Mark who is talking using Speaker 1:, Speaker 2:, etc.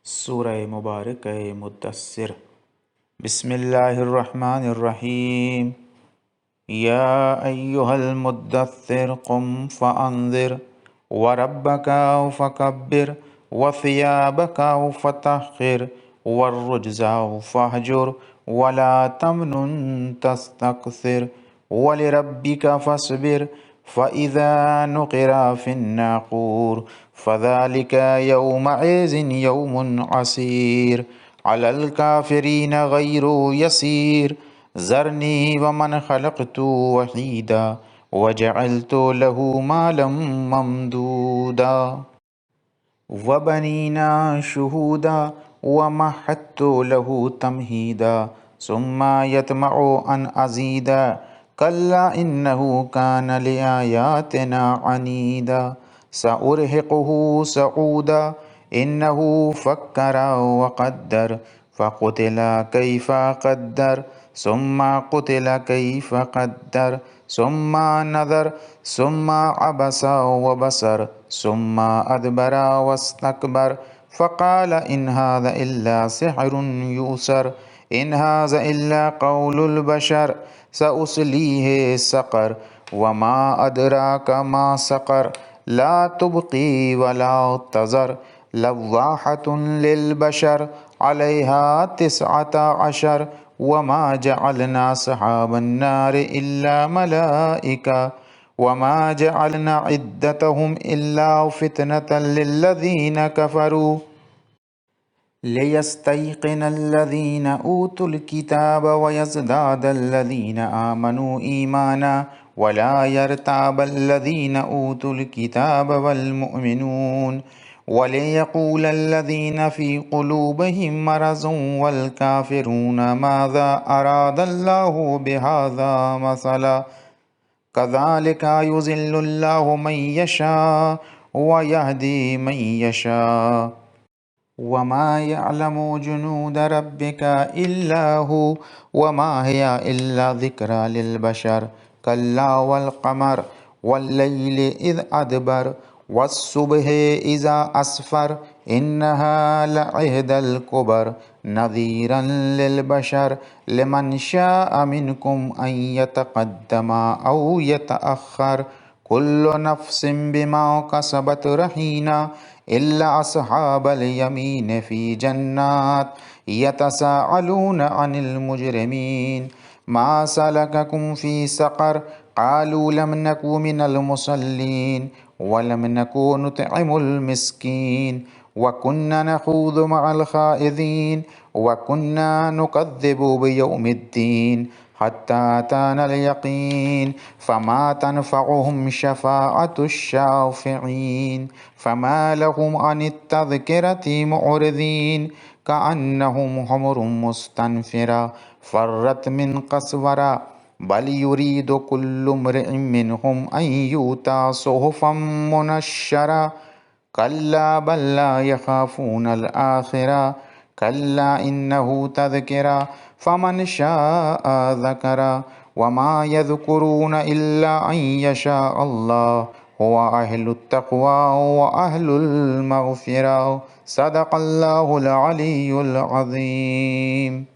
Speaker 1: سورہ مبارک مدثر۔ بسم اللہ الرحمن الرحیم۔ یا ایہا المدثر قم فانذر وربک فکبر وثیابک فطہر والرجز فاہجر ولا تمنن تستکثر ولربک فاصبر فإذا نقر في الناقور فذلك يومئذ يوم عسير على الكافرين غير يسير ذرني ومن خلقت وحيدا وجعلت له مالا ممدودا وبنينا شهودا ومهدت له تمهيدا ثم يطمع أن أزيدا كلا إنه كان لآياتنا عنيدا سأرهقه صعودا إنه فكر وقدر فقتل كيف قدر ثم قتل كيف قدر ثم نظر ثم عبس وبصر ثم أدبر واستكبر فقال إن هذا إلا سحر يؤثر إن هذا إلا قول البشر سأصليه سقر وما أدراك ما سقر لا تبقي ولا تذر لواحة للبشر عليها 19 وما جعلنا أصحاب النار إلا ملائكة وما جعلنا عدتهم إلا فتنة للذين كفروا ليستيقن الذين أوتوا الكتاب ويزداد الذين آمنوا إيمانا ولا يرتاب الذين أوتوا الكتاب والمؤمنون وليقول الذين في قلوبهم مرض والكافرون ماذا أراد الله بهذا مثلا كذلك يضل الله من يشاء ويهدي من يشاء وما يعلم جنود ربك إلا هو وما هي إلا ذكرى للبشر كلا والقمر والليل إذ أدبر والصبح إذا أسفر إنها لإحدى الكبر نذيرا للبشر لمن شاء منكم أن يتقدم أو يتأخر كل نفس بما كسبت رهينة إلا أصحاب اليمين في جنات يتساءلون عن المجرمين ما سلككم في سقر قالوا لم نك من المصلين ولم نك نطعم المسكين وكنا نخوض مع الخائضين وكنا نكذب بيوم الدين حتى أتانا اليقين فما تنفعهم شفاعة الشافعين فما لهم عن التذكرة معرضين كأنهم حمر مستنفرة فرت من قسورة بل يريد كل امرئ منهم أن يؤتى صحفا منشرة كلا بل لا يخافون الآخرة كلا إنه تذكرة فمن شاء ذكر وما يذكرون إلا أن يشاء الله هو أهل التقوى وأهل المغفرة صدق الله العلي العظيم.